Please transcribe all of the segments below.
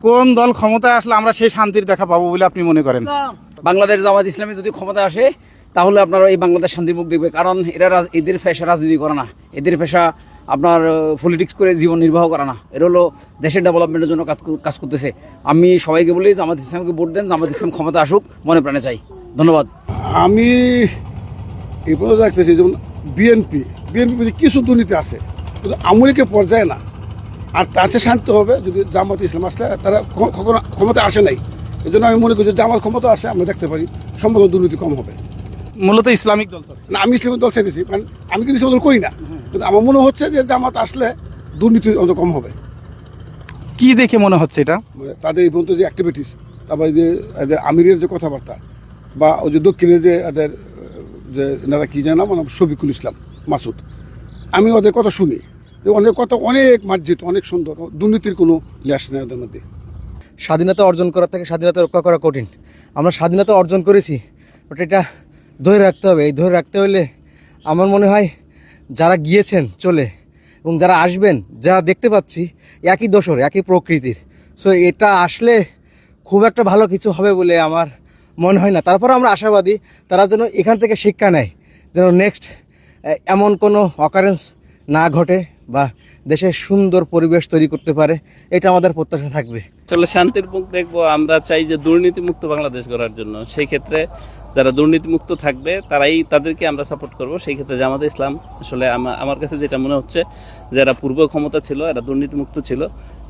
কোন দল ক্ষমতায় আসলে আমরা সেই শান্তির দেখা পাবো বলে আপনি মনে করেন? বাংলাদেশ জামাত ইসলামী যদি ক্ষমতা আসে তাহলে আপনারা এই বাংলাদেশ শান্তির মুখ দেখবে। কারণ এদের পেশা রাজনীতি করে না, এদের পেশা আপনার পলিটিক্স করে জীবন নির্বাহ করা না, এরা হলো দেশের ডেভেলপমেন্টের জন্য কাজ করতেছে। আমি সবাইকে বলি জামাত ইসলামকে ভোট দেন, জামাত ইসলাম ক্ষমতা আসুক, মনে প্রাণে চাই। ধন্যবাদ। আমি এই পর্যন্ত দেখতেছি যেমন বিএনপি কিছু দুর্নীতি আছে, কিন্তু আমলিকে পর্যায়ে না। আর তাতে শান্তি হবে যদি জামাত ইসলাম আসলে তারা কখনো ক্ষমতা আসে নাই। এই জন্য আমি মনে করি যদি জামাত ক্ষমতা আসে আমরা দেখতে পারি সম্ভবত দুর্নীতি কম হবে। মূলত ইসলামিক দল না, আমি ইসলামিক দল চাইতেছি, কারণ আমি কিন্তু ইসলামিক দল করি না, কিন্তু আমার মনে হচ্ছে যে জামাত আসলে দুর্নীতি অন্তত কম হবে। কি দেখে মনে হচ্ছে এটা? মানে তাদের এই পর্যন্ত যে অ্যাক্টিভিটিস, তারপরে যে এদের আমিরের যে কথাবার্তা, বা ওই যে দক্ষিণের যে এদের যে এনারা কী জানা মানে শফিকুল ইসলাম মাসুদ, আমি ওদের কথা শুনি, অনেক কথা অনেক মার্জিত, অনেক সুন্দর, দুর্নীতির কোনো লেশ নেই ওদের মধ্যে। স্বাধীনতা অর্জন করার থেকে স্বাধীনতা রক্ষা করা কঠিন। আমরা স্বাধীনতা অর্জন করেছি, বাট এটা ধরে রাখতে হবে। এই ধরে রাখতে হলে আমার মনে হয় যারা গিয়েছেন চলে এবং যারা আসবেন, যা দেখতে পাচ্ছি একই দোসর, একই প্রকৃতির। সো এটা আসলে খুব একটা ভালো কিছু হবে বলে আমার মনে হয় না। তারপর আমরা আশাবাদী তারা যেন এখান থেকে শিক্ষা নেয়, যেন নেক্সট এমন কোনো অকারেন্স না ঘটে বা দেশের সুন্দর পরিবেশ তৈরি করতে পারে, এটা আমাদের প্রত্যাশা থাকবে। আসলে শান্তির মুখ দেখবো, আমরা চাই যে দুর্নীতিমুক্ত বাংলাদেশ গড়ার জন্য। সেই ক্ষেত্রে যারা দুর্নীতিমুক্ত থাকবে তাদেরকে আমরা সাপোর্ট করব। সেই ক্ষেত্রে জামাতে ইসলাম আসলে আমার কাছে যেটা মনে হচ্ছে, যারা পূর্ব ক্ষমতা ছিল এরা দুর্নীতিমুক্ত ছিল,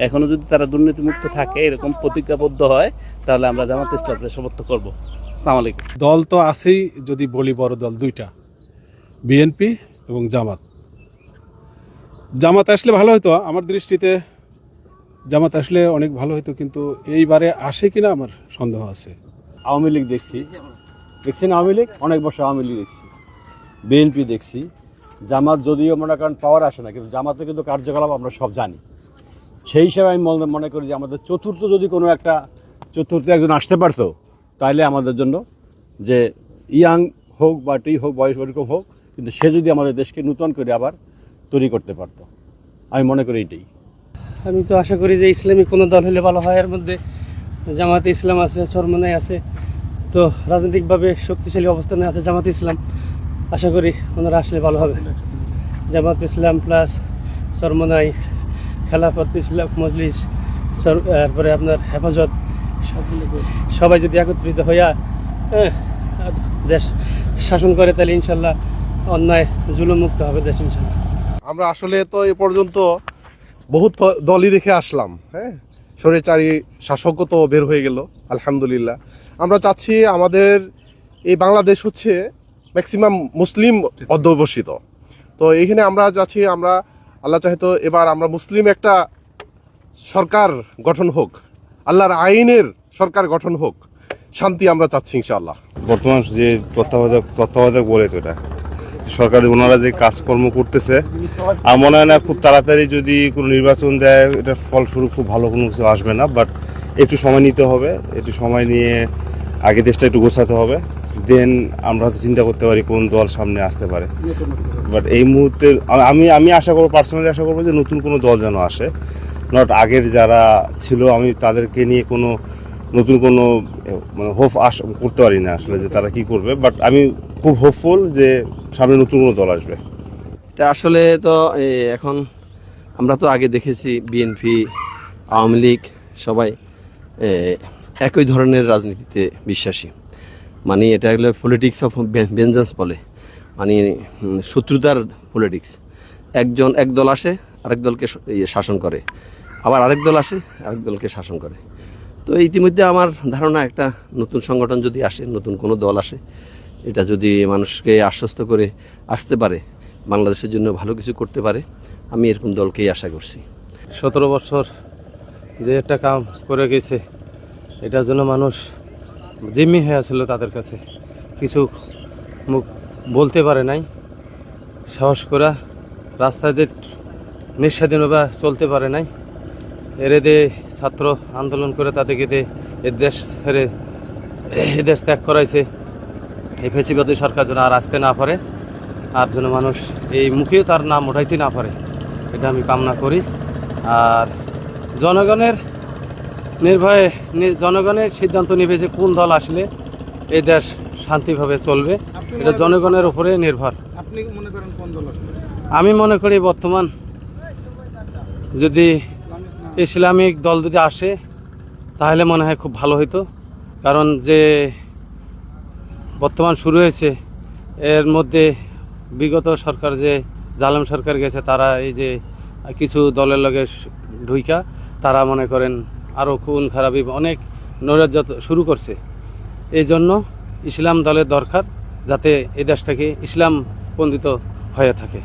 এখনও যদি তারা দুর্নীতিমুক্ত থাকে, এরকম প্রতিজ্ঞাবদ্ধ হয়, তাহলে আমরা জামাতে ইসলামকে সমর্থন করবো। আসসালামু আলাইকুম। দল তো আছেই, যদি বলি বড় দল দুইটা, বিএনপি এবং জামাত। জামাত আসলে ভালো হতো, আমার দৃষ্টিতে জামাত আসলে অনেক ভালো হতো, কিন্তু এইবারে আসে কিনা আমার সন্দেহ আছে। আওয়ামী লীগ দেখছি না, আওয়ামী লীগ অনেক বছর আওয়ামী লীগ দেখছি, বিএনপি দেখছি। জামাত যদিও মনে করেন পাওয়ার আসে না, কিন্তু জামাতে কিন্তু কার্যকলাপ আমরা সব জানি। সেই হিসাবে আমি মনে করি যে আমাদের যদি কোনো একটা চতুর্থ একজন আসতে পারতো, তাহলে আমাদের জন্য যে ইয়াং হোক বা হোক, বয়স ওরকম হোক, কিন্তু সে যদি আমাদের দেশকে নূতন করে আবার তৈরি করতে পারতো, আমি মনে করি এটাই। আমি তো আশা করি যে ইসলামিক কোনো দল হলে ভালো হয়। এর মধ্যে জামাতে ইসলাম আছে, চরমনাই আছে, তো রাজনৈতিকভাবে শক্তিশালী অবস্থানে আছে জামাতে ইসলাম। আশা করি ওনারা আসলে ভালো হবে। জামাত ইসলাম প্লাস চরমনাই, খেলাফত ইসলাম মজলিস, তারপরে আপনার হেফাজত, সবাই যদি একত্রিত হইয়া দেশ শাসন করে, তাহলে ইনশাল্লাহ অন্যায় জুলুম মুক্ত হবে দেশ ইনশাল্লাহ। আমরা আসলে তো এ পর্যন্ত বহুত দলই দেখে আসলাম, হ্যাঁ, স্বৈরাচারী শাসকও তো বের হয়ে গেল, আলহামদুলিল্লাহ। আমরা চাচ্ছি আমাদের এই বাংলাদেশ হচ্ছে ম্যাক্সিমাম মুসলিম অধ্যবসিত, তো এইখানে আমরা চাচ্ছি, আমরা আল্লাহ চাহে এবার আমরা মুসলিম একটা সরকার গঠন হোক, আল্লাহর আইনের সরকার গঠন হোক, শান্তি আমরা চাচ্ছি ইনশাআল্লাহ। বর্তমান যে তত্ত্বাবধায়ক বলে তো এটা সরকারি, ওনারা যে কাজকর্ম করতেছে, আমার মনে হয় না খুব তাড়াতাড়ি যদি কোনো নির্বাচন দেয় এটার ফলস্বরূপ খুব ভালো কোনো কিছু আসবে না। বাট একটু সময় নিতে হবে, একটু সময় নিয়ে আগে দেশটা একটু গোছাতে হবে, দেন আমরা চিন্তা করতে পারি কোন দল সামনে আসতে পারে। বাট এই মুহূর্তে আমি আশা করবো, পার্সোনালি আশা করবো যে নতুন কোনো দল যেন আসে, নট আগের যারা ছিল আমি তাদেরকে নিয়ে কোনো নতুন কোনো মানে হোপ করতে পারি না আসলে যে তারা কি করবে। বাট আমি খুব হোপফুল যে সামনে নতুন কোনো দল আসবে। তা আসলে তো এখন আমরা তো আগে দেখেছি বিএনপি, আওয়ামী লীগ সবাই একই ধরনের রাজনীতিতে বিশ্বাসী। মানে এটা হলো পলিটিক্স অফ ভেঞ্জান্স বলে, মানে শত্রুতার পলিটিক্স। এক দল আসে আরেক দলকে শাসন করে, আবার আরেক দল আসে আরেক দলকে শাসন করে। তো ইতিমধ্যে আমার ধারণা একটা নতুন সংগঠন যদি আসে, নতুন কোনো দল আসে, এটা যদি মানুষকে আশ্বস্ত করে আসতে পারে, বাংলাদেশের জন্য ভালো কিছু করতে পারে, আমি এরকম দলকেই আশা করছি। 17 বছর যে একটা কাম করে গেছে, এটার জন্য মানুষ জিম্মি হয়ে ছিল, তাদের কাছে কিছু মুখ বলতে পারে নাই, সাহস করা রাস্তায় নিঃস্বাধীনভাবে চলতে পারে নাই। এরে ছাত্র আন্দোলন করে তাদেরকে এ দেশ ছেড়ে এ দেশ ত্যাগ করাইছে। এই ফেসিবাদী সরকার যেন আর আসতে না পারে, আর যেন মানুষ এই মুখে তার নাম উঠাইতে না পারে, এটা আমি কামনা করি। আর জনগণের নির্ভয়ে জনগণের সিদ্ধান্ত নেবে যে কোন দল আসলে এই দেশ শান্তিভাবে চলবে, এটা জনগণের উপরে নির্ভর। আপনি মনে করেন কোন দল আসবে? আমি মনে করি বর্তমান যদি ইসলামিক দল যদি আসে তাহলে মনে হয় খুব ভালো হতো, কারণ যে বর্তমান শুরু হয়েছে এর মধ্যে বিগত সরকার যে জালেম সরকার গেছে, তারা এই যে কিছু দলের লগে ঢুইকা তারা মনে করেন আরও খুন খারাপি অনেক নৈরাজ্য শুরু করছে। এই জন্য ইসলাম দলের দরকার, যাতে এই দেশটাকে ইসলাম পন্থিত হয়ে থাকে।